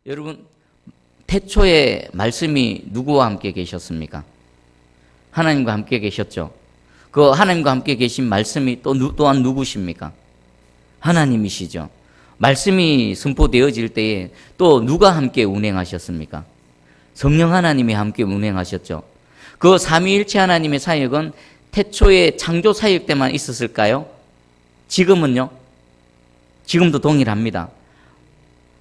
여러분, 태초에 말씀이 누구와 함께 계셨습니까? 하나님과 함께 계셨죠. 그 하나님과 함께 계신 말씀이 또한 누구십니까? 하나님이시죠. 말씀이 선포되어질 때에 또 누가 함께 운행하셨습니까? 성령 하나님이 함께 운행하셨죠. 그 삼위일체 하나님의 사역은 태초에 창조 사역 때만 있었을까요? 지금은요? 지금도 동일합니다.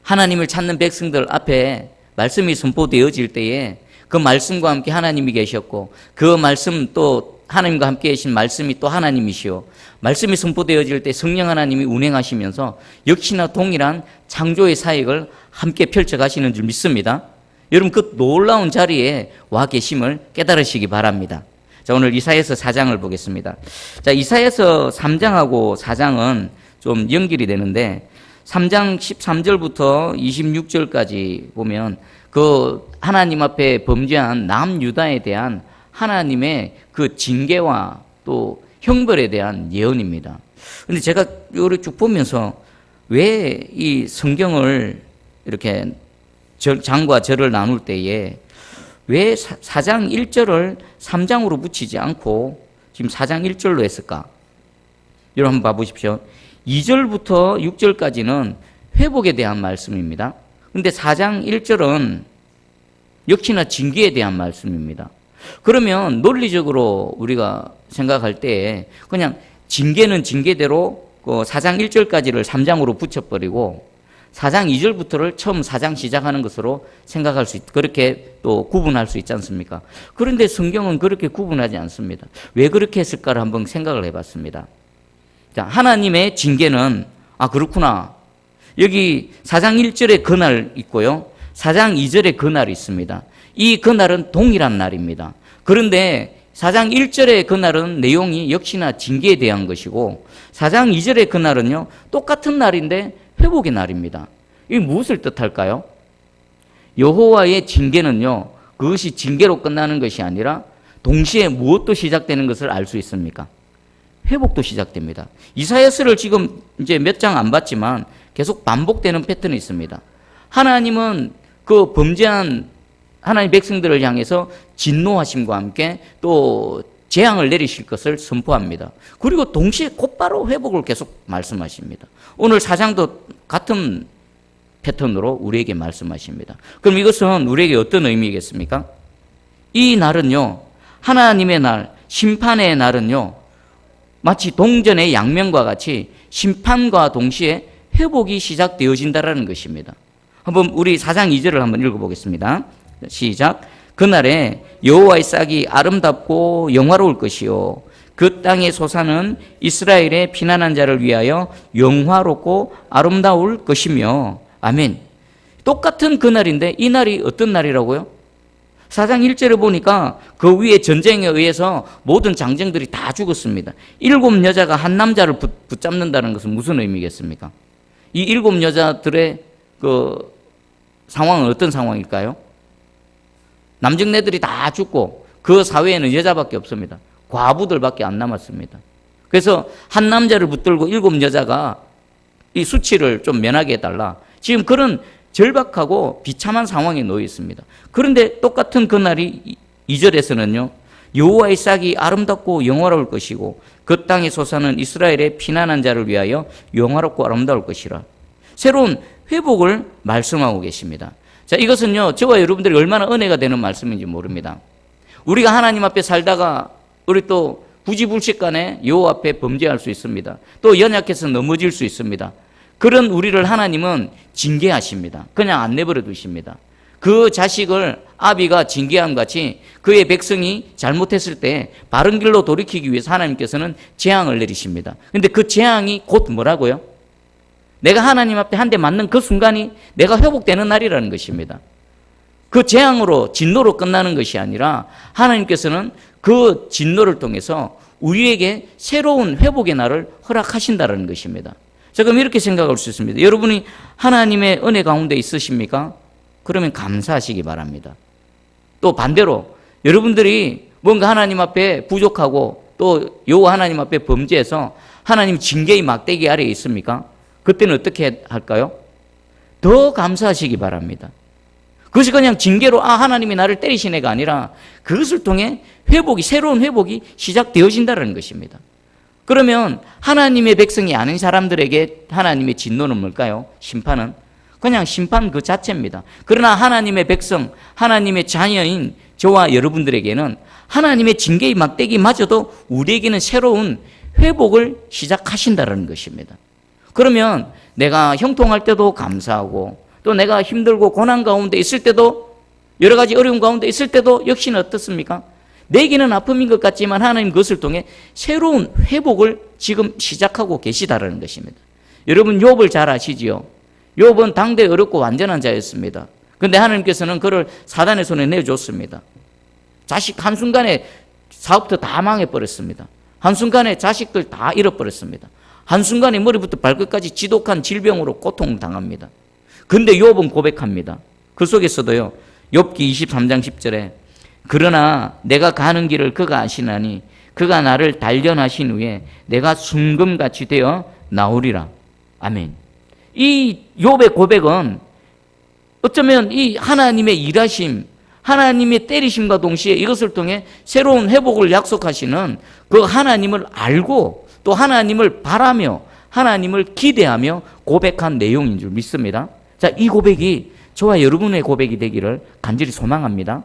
하나님을 찾는 백성들 앞에 말씀이 선포되어질 때에 그 말씀과 함께 하나님이 계셨고, 그 말씀 또 하나님과 함께 계신 말씀이 또 하나님이시오. 말씀이 선포되어질 때 성령 하나님이 운행하시면서 역시나 동일한 창조의 사역을 함께 펼쳐가시는 줄 믿습니다. 여러분, 그 놀라운 자리에 와 계심을 깨달으시기 바랍니다. 자, 오늘 이사야서 4장을 보겠습니다. 자, 이사야서 3장하고 4장은 좀 연결이 되는데 3장 13절부터 26절까지 보면 그 하나님 앞에 범죄한 남유다에 대한 하나님의 그 징계와 또 형벌에 대한 예언입니다. 그런데 제가 이렇게 쭉 보면서 왜 이 성경을 이렇게 장과 절을 나눌 때에 왜 4장 1절을 3장으로 붙이지 않고 지금 4장 1절로 했을까? 여러분 한번 봐보십시오. 2절부터 6절까지는 회복에 대한 말씀입니다. 그런데 4장 1절은 역시나 징계에 대한 말씀입니다. 그러면 논리적으로 우리가 생각할 때 그냥 징계는 징계대로 4장 1절까지를 3장으로 붙여버리고 4장 2절부터를 처음 4장 시작하는 것으로 생각할 수 그렇게 또 구분할 수 있지 않습니까? 그런데 성경은 그렇게 구분하지 않습니다. 왜 그렇게 했을까를 한번 생각을 해봤습니다. 자, 하나님의 징계는 그렇구나. 여기 4장 1절에 그날 있고요. 4장 2절에 그날이 있습니다. 이 그날은 동일한 날입니다. 그런데 4장 1절의 그날은 내용이 역시나 징계에 대한 것이고 4장 2절의 그날은요. 똑같은 날인데 회복의 날입니다. 이게 무엇을 뜻할까요? 여호와의 징계는요. 그것이 징계로 끝나는 것이 아니라 동시에 무엇도 시작되는 것을 알 수 있습니까? 회복도 시작됩니다. 이사야서를 지금 이제 몇 장 안 봤지만 계속 반복되는 패턴이 있습니다. 하나님은 그 범죄한 하나님 백성들을 향해서 진노하심과 함께 또 재앙을 내리실 것을 선포합니다. 그리고 동시에 곧바로 회복을 계속 말씀하십니다. 오늘 4장도 같은 패턴으로 우리에게 말씀하십니다. 그럼 이것은 우리에게 어떤 의미겠습니까? 이 날은요, 하나님의 날, 심판의 날은요, 마치 동전의 양면과 같이 심판과 동시에 회복이 시작되어진다라는 것입니다. 한번 우리 4장 2절을 한번 읽어보겠습니다. 시작. 그날에 여호와의 싹이 아름답고 영화로울 것이요 그 땅의 소산은 이스라엘의 피난한 자를 위하여 영화롭고 아름다울 것이며. 아멘. 똑같은 그날인데 이 날이 어떤 날이라고요? 4장 1절을 보니까 그 위에 전쟁에 의해서 모든 장정들이 다 죽었습니다. 7 여자가 한 남자를 붙잡는다는 것은 무슨 의미겠습니까? 이 7 여자들의 그 상황은 어떤 상황일까요? 남정네들이 다 죽고 그 사회에는 여자밖에 없습니다. 과부들밖에 안 남았습니다. 그래서 한 남자를 붙들고 7 여자가 이 수치를 좀 면하게 해달라. 지금 그런 절박하고 비참한 상황에 놓여 있습니다. 그런데 똑같은 그날이 2절에서는요. 여호와의 싹이 아름답고 영화로울 것이고 그 땅의 소산은 이스라엘의 피난한 자를 위하여 영화롭고 아름다울 것이라. 새로운 회복을 말씀하고 계십니다. 자, 이것은요. 저와 여러분들이 얼마나 은혜가 되는 말씀인지 모릅니다. 우리가 하나님 앞에 살다가 우리 또 부지불식간에 여호와 앞에 범죄할 수 있습니다. 또 연약해서 넘어질 수 있습니다. 그런 우리를 하나님은 징계하십니다. 그냥 안 내버려 두십니다. 그 자식을 아비가 징계함 같이 그의 백성이 잘못했을 때 바른 길로 돌이키기 위해서 하나님께서는 재앙을 내리십니다. 그런데 그 재앙이 곧 뭐라고요? 내가 하나님 앞에 한 대 맞는 그 순간이 내가 회복되는 날이라는 것입니다. 그 재앙으로 진노로 끝나는 것이 아니라 하나님께서는 그 진노를 통해서 우리에게 새로운 회복의 날을 허락하신다는 것입니다. 자, 그럼 이렇게 생각할 수 있습니다. 여러분이 하나님의 은혜 가운데 있으십니까? 그러면 감사하시기 바랍니다. 또 반대로 여러분들이 뭔가 하나님 앞에 부족하고 또 여호와 하나님 앞에 범죄해서 하나님 징계의 막대기 아래에 있습니까? 그때는 어떻게 할까요? 더 감사하시기 바랍니다. 그것이 그냥 징계로 하나님이 나를 때리시네가 아니라 그것을 통해 새로운 회복이 시작되어진다는 것입니다. 그러면 하나님의 백성이 아닌 사람들에게 하나님의 진노는 뭘까요? 심판은? 그냥 심판 그 자체입니다. 그러나 하나님의 백성, 하나님의 자녀인 저와 여러분들에게는 하나님의 징계의 막대기마저도 우리에게는 새로운 회복을 시작하신다는 것입니다. 그러면 내가 형통할 때도 감사하고 또 내가 힘들고 고난 가운데 있을 때도 여러 가지 어려움 가운데 있을 때도 역시는 어떻습니까? 내게는 아픔인 것 같지만 하나님 그것을 통해 새로운 회복을 지금 시작하고 계시다라는 것입니다. 여러분 욥을 잘 아시지요? 욥은 당대 어렵고 완전한 자였습니다. 그런데 하나님께서는 그를 사단의 손에 내줬습니다. 자식 한순간에 사업도 다 망해버렸습니다. 한순간에 자식들 다 잃어버렸습니다. 한순간에 머리부터 발끝까지 지독한 질병으로 고통당합니다. 그런데 욥은 고백합니다. 그 속에서도요. 욥기 23장 10절에 그러나 내가 가는 길을 그가 아시나니 그가 나를 단련하신 후에 내가 순금같이 되어 나오리라. 아멘. 이 욥의 고백은 어쩌면 이 하나님의 일하심, 하나님의 때리심과 동시에 이것을 통해 새로운 회복을 약속하시는 그 하나님을 알고 또 하나님을 바라며 하나님을 기대하며 고백한 내용인 줄 믿습니다. 자, 이 고백이 저와 여러분의 고백이 되기를 간절히 소망합니다.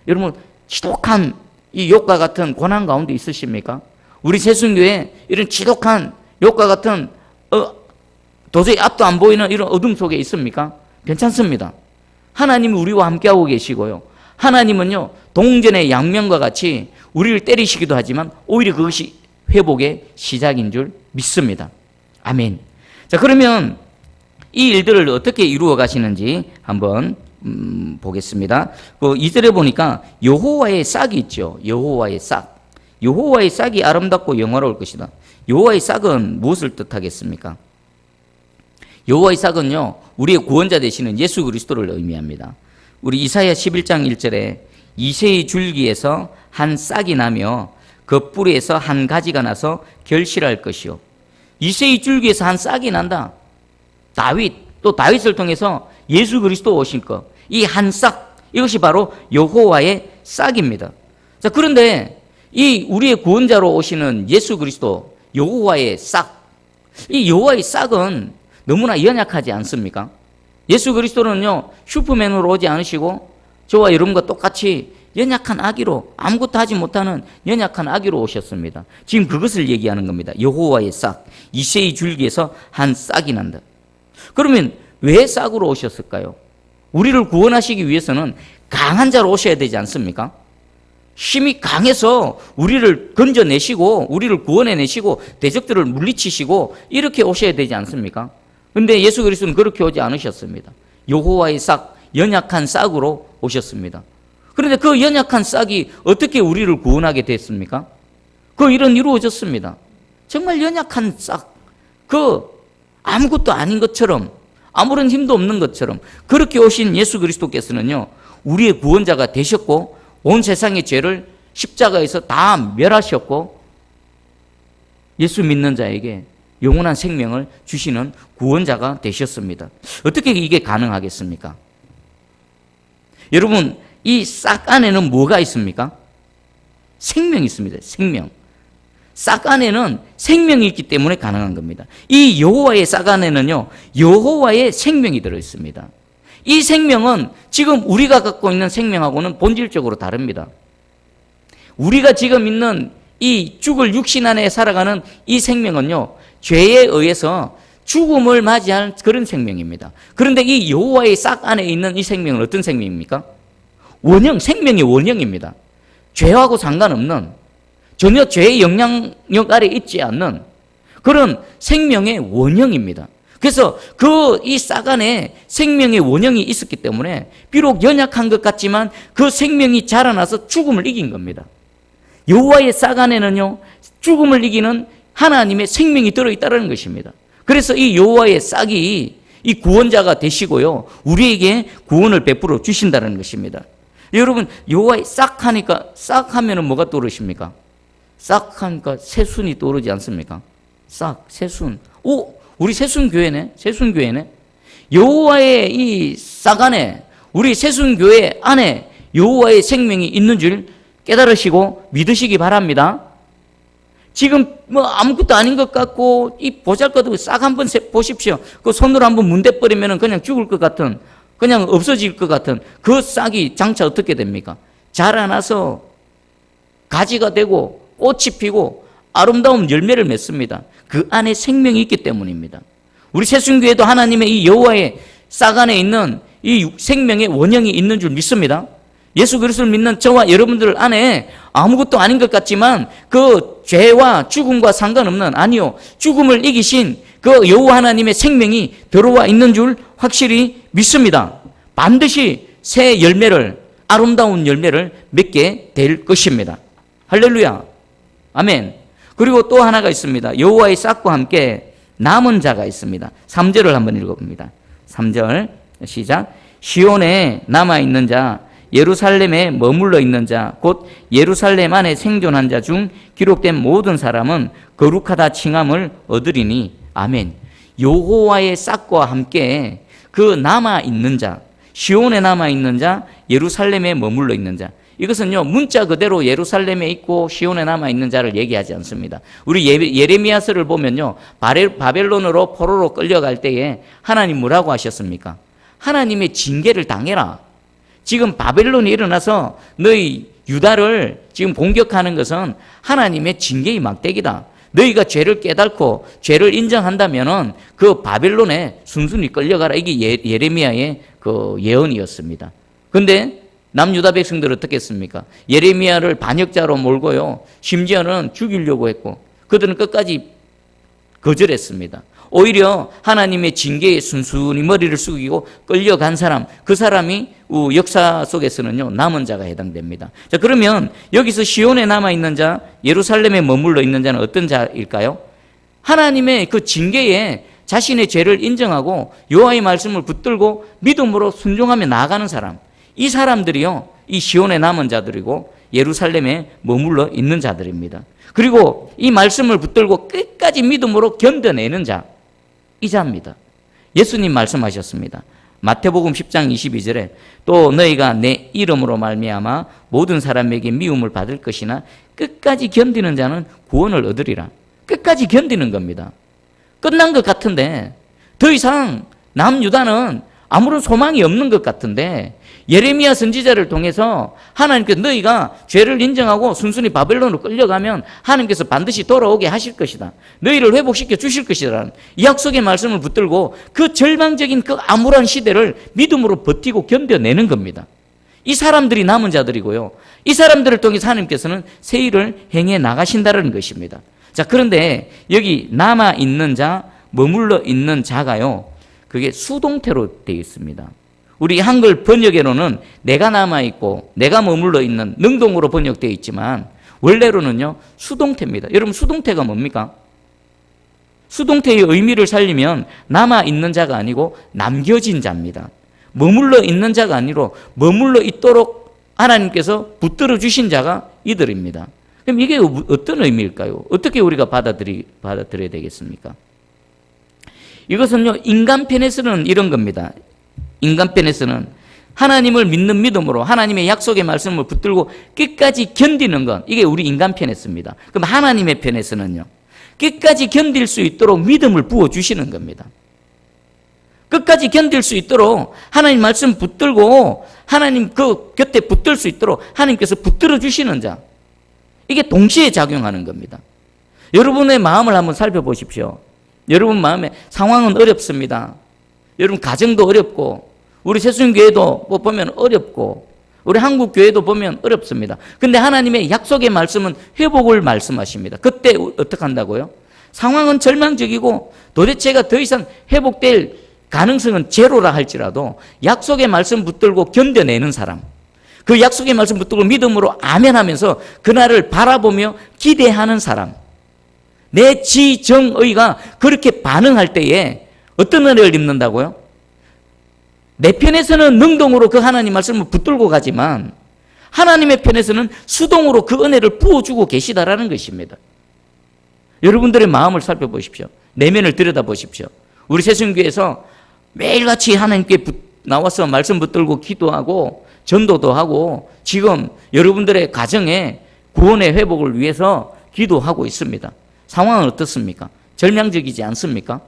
여러분 지독한 이 욥과 같은 고난 가운데 있으십니까? 우리 새순교회 이런 지독한 욥과 같은 도저히 앞도 안 보이는 이런 어둠 속에 있습니까? 괜찮습니다. 하나님이 우리와 함께하고 계시고요. 하나님은요 동전의 양면과 같이 우리를 때리시기도 하지만 오히려 그것이 회복의 시작인 줄 믿습니다. 아멘. 자, 그러면 이 일들을 어떻게 이루어 가시는지 한번 보겠습니다. 그 2절에 보니까 여호와의 싹이 있죠. 여호와의 싹. 여호와의 싹이 아름답고 영화로울 것이다. 여호와의 싹은 무엇을 뜻하겠습니까? 여호와의 싹은요 우리의 구원자 되시는 예수 그리스도를 의미합니다. 우리 이사야 11장 1절에 이새의 줄기에서 한 싹이 나며 그 뿌리에서 한 가지가 나서 결실할 것이요. 이새의 줄기에서 한 싹이 난다. 다윗, 또 다윗을 통해서 예수 그리스도 오실 것. 이 한 싹, 이것이 바로 여호와의 싹입니다. 자, 그런데 이 우리의 구원자로 오시는 예수 그리스도, 여호와의 싹. 이 여호와의 싹은 너무나 연약하지 않습니까? 예수 그리스도는요, 슈퍼맨으로 오지 않으시고 저와 여러분과 똑같이 연약한 아기로 아무것도 하지 못하는 연약한 아기로 오셨습니다. 지금 그것을 얘기하는 겁니다. 여호와의 싹, 이새의 줄기에서 한 싹이 난다. 그러면 왜 싹으로 오셨을까요? 우리를 구원하시기 위해서는 강한 자로 오셔야 되지 않습니까? 힘이 강해서 우리를 건져내시고 우리를 구원해내시고 대적들을 물리치시고 이렇게 오셔야 되지 않습니까? 그런데 예수 그리스도는 그렇게 오지 않으셨습니다. 여호와의 싹, 연약한 싹으로 오셨습니다. 그런데 그 연약한 싹이 어떻게 우리를 구원하게 됐습니까? 그 일은 이루어졌습니다. 정말 연약한 싹, 아무것도 아닌 것처럼 아무런 힘도 없는 것처럼 그렇게 오신 예수 그리스도께서는요 우리의 구원자가 되셨고 온 세상의 죄를 십자가에서 다 멸하셨고 예수 믿는 자에게 영원한 생명을 주시는 구원자가 되셨습니다. 어떻게 이게 가능하겠습니까? 여러분 이 싹 안에는 뭐가 있습니까? 생명이 있습니다. 생명. 싹 안에는 생명이 있기 때문에 가능한 겁니다. 이 여호와의 싹 안에는요 여호와의 생명이 들어있습니다. 이 생명은 지금 우리가 갖고 있는 생명하고는 본질적으로 다릅니다. 우리가 지금 있는 이 죽을 육신 안에 살아가는 이 생명은요 죄에 의해서 죽음을 맞이할 그런 생명입니다. 그런데 이 여호와의 싹 안에 있는 이 생명은 어떤 생명입니까? 원형, 생명의 원형입니다. 죄하고 상관없는 전혀 죄의 영향력 아래 있지 않는 그런 생명의 원형입니다. 그래서 이 싹 안에 생명의 원형이 있었기 때문에 비록 연약한 것 같지만 그 생명이 자라나서 죽음을 이긴 겁니다. 여호와의 싹 안에는요 죽음을 이기는 하나님의 생명이 들어있다는 것입니다. 그래서 이 여호와의 싹이 이 구원자가 되시고요 우리에게 구원을 베풀어 주신다는 것입니다. 여러분 여호와의 싹 하니까 싹 하면은 뭐가 떠오르십니까? 싹 하니까 새순이 떠오르지 않습니까? 싹, 새순. 오, 우리 새순교회네. 새순교회네. 여호와의 이 싹 안에, 우리 새순교회 안에 여호와의 생명이 있는 줄 깨달으시고 믿으시기 바랍니다. 지금 뭐 아무것도 아닌 것 같고 이 보잘것없고 싹 한번 보십시오. 그 손으로 한번 문대버리면 그냥 죽을 것 같은, 그냥 없어질 것 같은 그 싹이 장차 어떻게 됩니까? 자라나서 가지가 되고 꽃이 피고 아름다운 열매를 맺습니다. 그 안에 생명이 있기 때문입니다. 우리 새순교회도 하나님의 이 여호와의 싹 안에 있는 이 생명의 원형이 있는 줄 믿습니다. 예수 그리스도를 믿는 저와 여러분들 안에 아무것도 아닌 것 같지만 그 죄와 죽음과 상관없는, 아니요, 죽음을 이기신 그 여호와 하나님의 생명이 들어와 있는 줄 확실히 믿습니다. 반드시 새 열매를, 아름다운 열매를 맺게 될 것입니다. 할렐루야. 아멘. 그리고 또 하나가 있습니다. 여호와의 싹과 함께 남은 자가 있습니다. 3절을 한번 읽어봅니다. 3절 시작. 시온에 남아있는 자, 예루살렘에 머물러 있는 자, 곧 예루살렘 안에 생존한 자 중 기록된 모든 사람은 거룩하다 칭함을 얻으리니. 아멘. 여호와의 싹과 함께 그 남아있는 자, 시온에 남아있는 자, 예루살렘에 머물러 있는 자. 이것은요, 문자 그대로 예루살렘에 있고 시온에 남아있는 자를 얘기하지 않습니다. 우리 예레미야서를 보면요, 바벨론으로 포로로 끌려갈 때에 하나님 뭐라고 하셨습니까? 하나님의 징계를 당해라. 지금 바벨론이 일어나서 너희 유다를 지금 공격하는 것은 하나님의 징계의 막대기다. 너희가 죄를 깨닫고 죄를 인정한다면은 그 바벨론에 순순히 끌려가라. 이게 예레미야의 그 예언이었습니다. 근데 남유다 백성들 어떻게 했습니까? 예레미야를 반역자로 몰고요, 심지어는 죽이려고 했고 그들은 끝까지 거절했습니다. 오히려 하나님의 징계에 순순히 머리를 숙이고 끌려간 사람, 그 사람이 역사 속에서는요, 남은 자가 해당됩니다. 자, 그러면 여기서 시온에 남아있는 자, 예루살렘에 머물러 있는 자는 어떤 자일까요? 하나님의 그 징계에 자신의 죄를 인정하고 여호와의 말씀을 붙들고 믿음으로 순종하며 나아가는 사람, 이 사람들이요, 이 시온에 남은 자들이고 예루살렘에 머물러 있는 자들입니다. 그리고 이 말씀을 붙들고 끝까지 믿음으로 견뎌내는 자, 이 자입니다. 예수님 말씀하셨습니다. 마태복음 10장 22절에 또 너희가 내 이름으로 말미암아 모든 사람에게 미움을 받을 것이나 끝까지 견디는 자는 구원을 얻으리라. 끝까지 견디는 겁니다. 끝난 것 같은데, 더 이상 남유다는 아무런 소망이 없는 것 같은데, 예레미야 선지자를 통해서 하나님께서 너희가 죄를 인정하고 순순히 바벨론으로 끌려가면 하나님께서 반드시 돌아오게 하실 것이다, 너희를 회복시켜 주실 것이다, 이 약속의 말씀을 붙들고 그 절망적인 그 암울한 시대를 믿음으로 버티고 견뎌내는 겁니다. 이 사람들이 남은 자들이고요, 이 사람들을 통해서 하나님께서는 새 일을 행해 나가신다는 것입니다. 자, 그런데 여기 남아있는 자, 머물러 있는 자가요, 그게 수동태로 되어 있습니다. 우리 한글 번역에로는 내가 남아있고 내가 머물러 있는 능동으로 번역되어 있지만 원래로는요, 수동태입니다. 여러분, 수동태가 뭡니까? 수동태의 의미를 살리면 남아있는 자가 아니고 남겨진 자입니다. 머물러 있는 자가 아니로 머물러 있도록 하나님께서 붙들어 주신 자가 이들입니다. 그럼 이게 어떤 의미일까요? 어떻게 우리가 받아들여야 되겠습니까? 이것은요, 인간편에서는 이런 겁니다. 인간편에서는 하나님을 믿는 믿음으로 하나님의 약속의 말씀을 붙들고 끝까지 견디는 것, 이게 우리 인간편에서입니다. 그럼 하나님의 편에서는요, 끝까지 견딜 수 있도록 믿음을 부어주시는 겁니다. 끝까지 견딜 수 있도록 하나님 말씀 붙들고 하나님 그 곁에 붙들 수 있도록 하나님께서 붙들어 주시는 자, 이게 동시에 작용하는 겁니다. 여러분의 마음을 한번 살펴보십시오. 여러분 마음에 상황은 어렵습니다. 여러분 가정도 어렵고 우리 새순교회도 보면 어렵고 우리 한국교회도 보면 어렵습니다. 근데 하나님의 약속의 말씀은 회복을 말씀하십니다. 그때 어떻게 한다고요? 상황은 절망적이고 도대체가 더 이상 회복될 가능성은 제로라 할지라도 약속의 말씀 붙들고 견뎌내는 사람, 그 약속의 말씀 붙들고 믿음으로 아멘하면서 그날을 바라보며 기대하는 사람, 내 지정의가 그렇게 반응할 때에 어떤 은혜를 입는다고요? 내 편에서는 능동으로 그 하나님 말씀을 붙들고 가지만 하나님의 편에서는 수동으로 그 은혜를 부어주고 계시다라는 것입니다. 여러분들의 마음을 살펴보십시오. 내면을 들여다보십시오. 우리 새순교에서 매일같이 하나님께 나와서 말씀 붙들고 기도하고 전도도 하고 지금 여러분들의 가정에 구원의 회복을 위해서 기도하고 있습니다. 상황은 어떻습니까? 절망적이지 않습니까?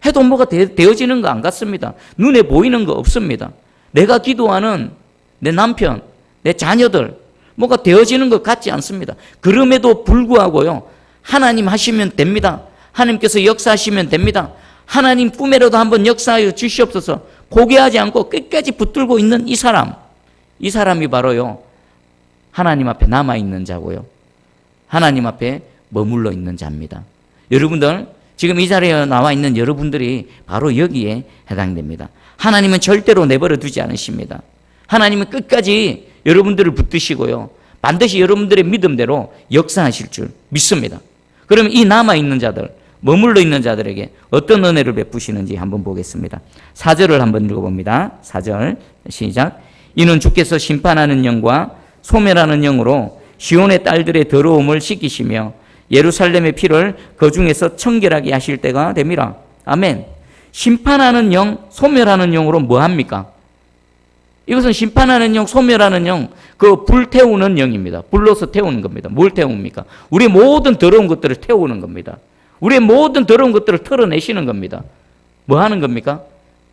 해도 뭐가 되어지는 거 안 같습니다. 눈에 보이는 거 없습니다. 내가 기도하는 내 남편, 내 자녀들 뭐가 되어지는 것 같지 않습니다. 그럼에도 불구하고요, 하나님 하시면 됩니다. 하나님께서 역사하시면 됩니다. 하나님 꿈에라도 한번 역사하여 주시옵소서. 포기하지 않고 끝까지 붙들고 있는 이 사람이 바로요, 하나님 앞에 남아있는 자고요, 하나님 앞에 머물러 있는 자입니다. 여러분들, 지금 이 자리에 나와 있는 여러분들이 바로 여기에 해당됩니다. 하나님은 절대로 내버려 두지 않으십니다. 하나님은 끝까지 여러분들을 붙드시고요, 반드시 여러분들의 믿음대로 역사하실 줄 믿습니다. 그러면 이 남아있는 자들, 머물러 있는 자들에게 어떤 은혜를 베푸시는지 한번 보겠습니다. 4절을 한번 읽어봅니다. 4절 시작. 이는 주께서 심판하는 영과 소멸하는 영으로 시온의 딸들의 더러움을 씻기시며 예루살렘의 피를 그 중에서 청결하게 하실 때가 됨이라. 아멘. 심판하는 영, 소멸하는 영으로 뭐 합니까? 이것은 심판하는 영, 소멸하는 영, 그 불태우는 영입니다. 불로서 태우는 겁니다. 뭘 태웁니까? 우리의 모든 더러운 것들을 태우는 겁니다. 우리의 모든 더러운 것들을 털어내시는 겁니다. 뭐 하는 겁니까?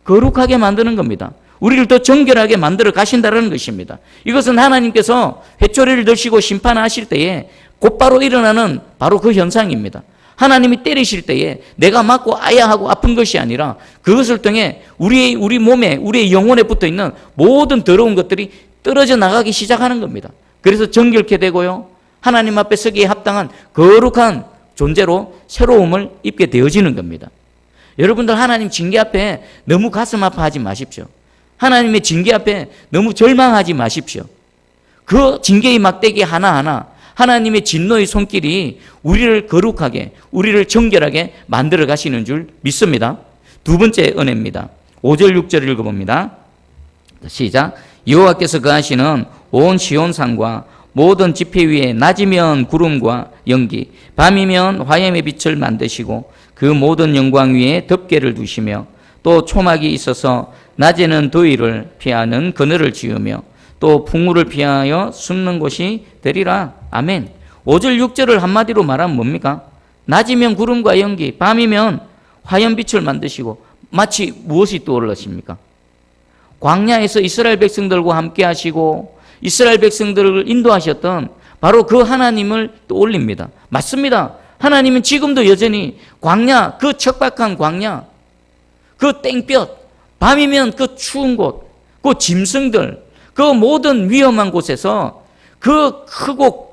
거룩하게 만드는 겁니다. 우리를 더 정결하게 만들어 가신다는 것입니다. 이것은 하나님께서 회초리를 드시고 심판하실 때에 곧바로 일어나는 바로 그 현상입니다. 하나님이 때리실 때에 내가 맞고 아야하고 아픈 것이 아니라 그것을 통해 우리 몸에, 우리의 영혼에 붙어 있는 모든 더러운 것들이 떨어져 나가기 시작하는 겁니다. 그래서 정결케 되고요, 하나님 앞에 서기에 합당한 거룩한 존재로 새로움을 입게 되어지는 겁니다. 여러분들, 하나님 징계 앞에 너무 가슴 아파하지 마십시오. 하나님의 징계 앞에 너무 절망하지 마십시오. 그 징계의 막대기 하나하나 하나님의 진노의 손길이 우리를 거룩하게, 우리를 정결하게 만들어 가시는 줄 믿습니다. 두 번째 은혜입니다. 5절 6절을 읽어봅니다. 시작. 여호와께서 거하시는 온 시온산과 모든 지폐 위에 낮이면 구름과 연기, 밤이면 화염의 빛을 만드시고 그 모든 영광 위에 덮개를 두시며 또 초막이 있어서 낮에는 더위를 피하는 그늘을 지으며 또 풍우를 피하여 숨는 곳이 되리라. 아멘. 5절 6절을 한마디로 말하면 뭡니까? 낮이면 구름과 연기, 밤이면 화염빛을 만드시고, 마치 무엇이 떠올랐습니까? 광야에서 이스라엘 백성들과 함께 하시고 이스라엘 백성들을 인도하셨던 바로 그 하나님을 떠올립니다. 맞습니다. 하나님은 지금도 여전히 광야, 그 척박한 광야, 그 땡볕, 밤이면 그 추운 곳, 그 짐승들, 그 모든 위험한 곳에서, 그 크고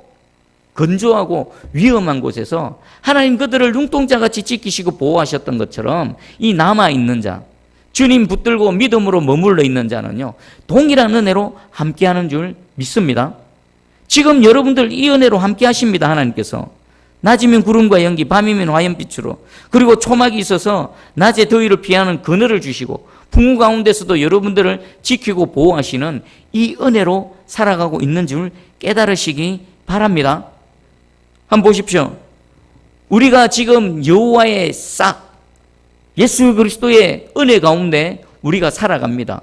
건조하고 위험한 곳에서 하나님 그들을 눈동자같이 지키시고 보호하셨던 것처럼 이 남아있는 자, 주님 붙들고 믿음으로 머물러 있는 자는요, 동일한 은혜로 함께하는 줄 믿습니다. 지금 여러분들 이 은혜로 함께 하십니다. 하나님께서 낮이면 구름과 연기, 밤이면 화염빛으로, 그리고 초막이 있어서 낮에 더위를 피하는 그늘을 주시고 풍우 가운데서도 여러분들을 지키고 보호하시는 이 은혜로 살아가고 있는 줄 깨달으시기 바랍니다. 한번 보십시오. 우리가 지금 여호와의 싹, 예수 그리스도의 은혜 가운데 우리가 살아갑니다.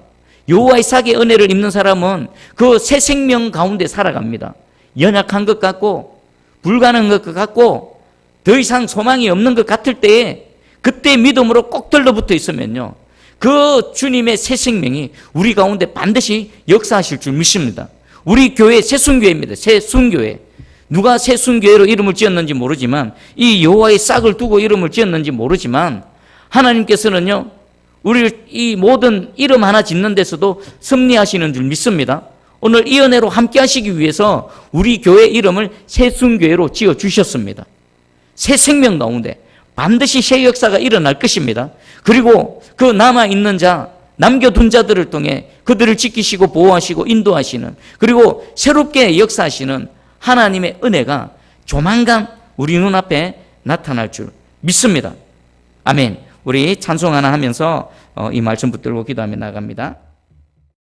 여호와의 싹의 은혜를 입는 사람은 그 새 생명 가운데 살아갑니다. 연약한 것 같고 불가능한 것 같고 더 이상 소망이 없는 것 같을 때에 그때 믿음으로 꼭 들러붙어 있으면요, 그 주님의 새 생명이 우리 가운데 반드시 역사하실 줄 믿습니다. 우리 교회 새순교회입니다. 새순교회. 누가 새순교회로 이름을 지었는지 모르지만, 이 여호와의 싹을 두고 이름을 지었는지 모르지만, 하나님께서는요, 우리를 이 모든 이름 하나 짓는 데서도 섭리하시는 줄 믿습니다. 오늘 이 은혜로 함께 하시기 위해서 우리 교회 이름을 새순교회로 지어주셨습니다. 새 생명 가운데 반드시 새 역사가 일어날 것입니다. 그리고 그 남아있는 자, 남겨둔 자들을 통해 그들을 지키시고 보호하시고 인도하시는, 그리고 새롭게 역사하시는 하나님의 은혜가 조만간 우리 눈앞에 나타날 줄 믿습니다. 아멘. 우리 찬송 하나 하면서 이 말씀 붙들고 기도하며 나갑니다.